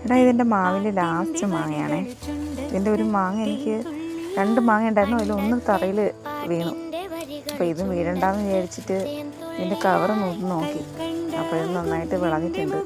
എടാ, ഇതിൻ്റെ മാവിൻ്റെ ലാസ്റ്റ് മാങ്ങയാണേ. ഇതിൻ്റെ ഒരു മാങ്ങ എനിക്ക് 2 മാങ്ങ ഉണ്ടായിരുന്നു, അതിലൊന്ന് തറയിൽ വീണു. അപ്പോൾ ഇത് വീഴണ്ടെന്ന് വിചാരിച്ചിട്ട് ഇതിൻ്റെ കവർ നോക്കി. അപ്പോൾ ഇത് നന്നായിട്ട് വിളഞ്ഞിട്ടുണ്ട്.